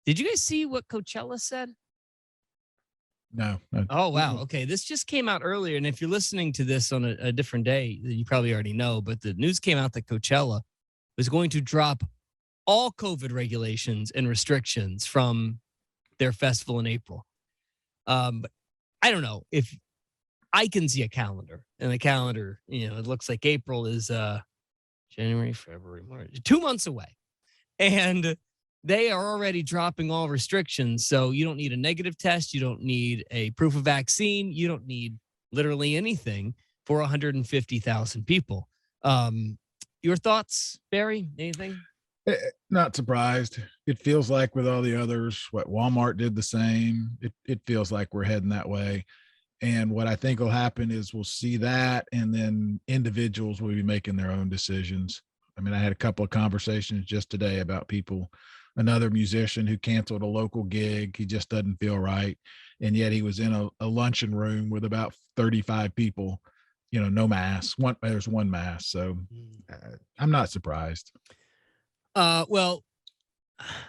Did you guys see what Coachella said? No. Oh, wow. Okay. This just came out earlier. And if you're listening to this on a different day, you probably already know, but the news came out that Coachella was going to drop all COVID regulations and restrictions from their festival in April. But I don't know if I can see a calendar, and the calendar, it looks like April is January, February, March, 2 months away. And they are already dropping all restrictions. So you don't need a negative test. You don't need a proof of vaccine. You don't need literally anything for 150,000 people. Your thoughts, Barry? Anything? Not surprised. It feels like with all the others, what Walmart did the same. It feels like we're heading that way. And what I think will happen is we'll see that, and then individuals will be making their own decisions. I mean, I had a couple of conversations just today about another musician who canceled a local gig. He just doesn't feel right. And yet he was in a luncheon room with about 35 people, no mask. There's one mask. So I'm not surprised. Well,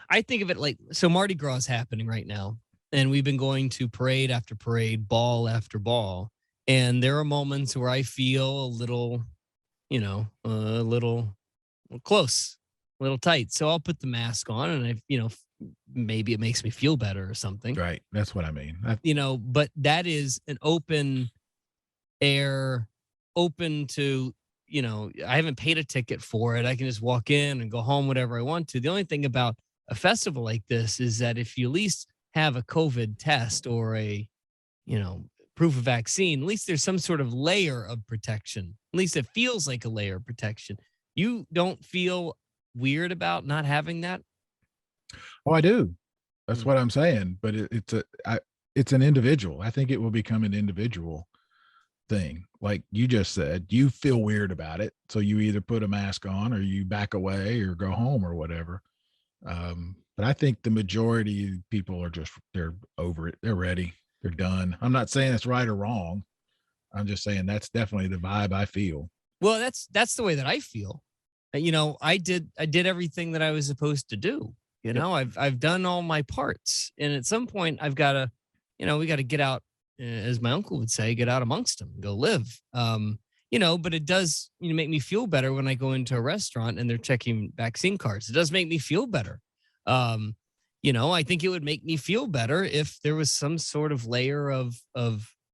I think of it like, so Mardi Gras is happening right now. And we've been going to parade after parade, ball after ball. And there are moments where I feel a little close, a little tight. So I'll put the mask on, and maybe it makes me feel better or something. Right. That's what I mean. But that is an open air, open to, I haven't paid a ticket for it. I can just walk in and go home, whatever I want to. The only thing about a festival like this is that if you at least have a COVID test or a, proof of vaccine, at least there's some sort of layer of protection. At least it feels like a layer of protection. You don't feel weird about not having that? Oh, I do. That's what I'm saying. But it's an individual. I think it will become an individual thing. Like you just said, you feel weird about it. So you either put a mask on or you back away or go home or whatever. But I think the majority of people they're over it. They're ready. They're done. I'm not saying it's right or wrong. I'm just saying that's definitely the vibe I feel. Well, that's the way that I feel. I did everything that I was supposed to do. I've done all my parts, and at some point I've got to, we got to get out, as my uncle would say, get out amongst them, go live. But it does, make me feel better when I go into a restaurant and they're checking vaccine cards. It does make me feel better. I think it would make me feel better if there was some sort of layer of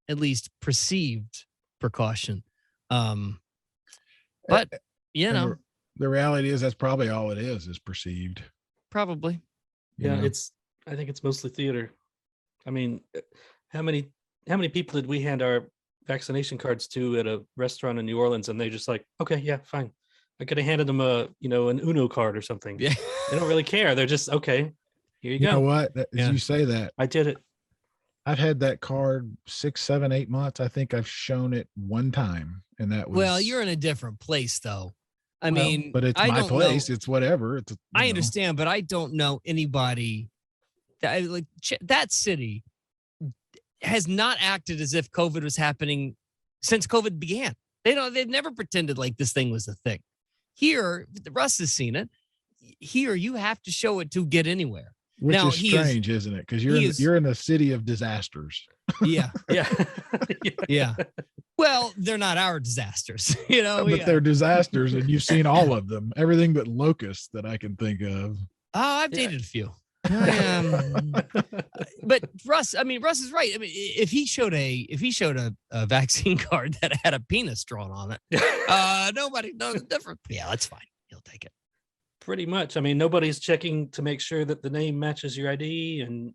at least perceived precaution. But the reality is that's probably all it is perceived. Probably. Yeah. I think it's mostly theater. I mean, how many people did we hand our vaccination cards to at a restaurant in New Orleans, and they just like, okay, yeah, fine. I could have handed them an Uno card or something. Yeah. They don't really care. They're just, okay, here you go. You know what? As you say that, I did it. I've had that card 6, 7, 8 months. I think I've shown it one time, and that was. Well, you're in a different place, though. I mean, but it's my place. It's whatever. I understand, but I don't know anybody that city has not acted as if COVID was happening since COVID began. They've never pretended like this thing was a thing. Here, Russ has seen it. Here, you have to show it to get anywhere. Which is strange, isn't it? Because you're in a city of disasters. Yeah. Yeah. Yeah. Well, they're not our disasters, But they're disasters, and you've seen all of them. Everything but locusts that I can think of. Oh, I've dated a few. But Russ is right. I mean, if he showed a vaccine card that had a penis drawn on it, nobody knows the difference. Yeah, that's fine. He'll take it. Pretty much. I mean, nobody's checking to make sure that the name matches your ID, and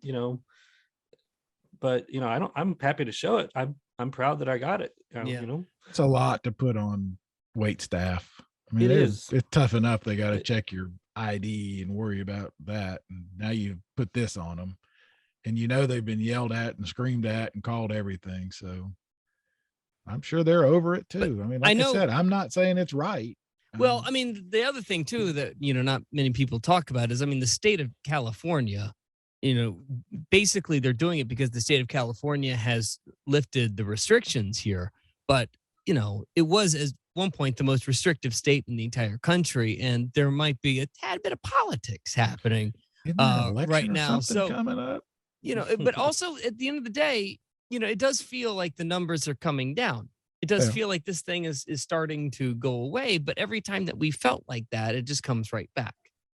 but I'm happy to show it. I'm proud that I got it. It's a lot to put on wait staff. I mean, it's tough enough. They got to check your ID and worry about that. And now you put this on them, and they've been yelled at and screamed at and called everything. So I'm sure they're over it too. But I mean, like I said, I'm not saying it's right. Well, I mean, the other thing too that not many people talk about is, the state of California. Basically they're doing it because the state of California has lifted the restrictions here. But it was at one point the most restrictive state in the entire country, and there might be a tad bit of politics happening Isn't there an election right or now. something So, coming up? but also at the end of the day, it does feel like the numbers are coming down. It does Yeah. feel like this thing is starting to go away, but every time that we felt like that, it just comes right back.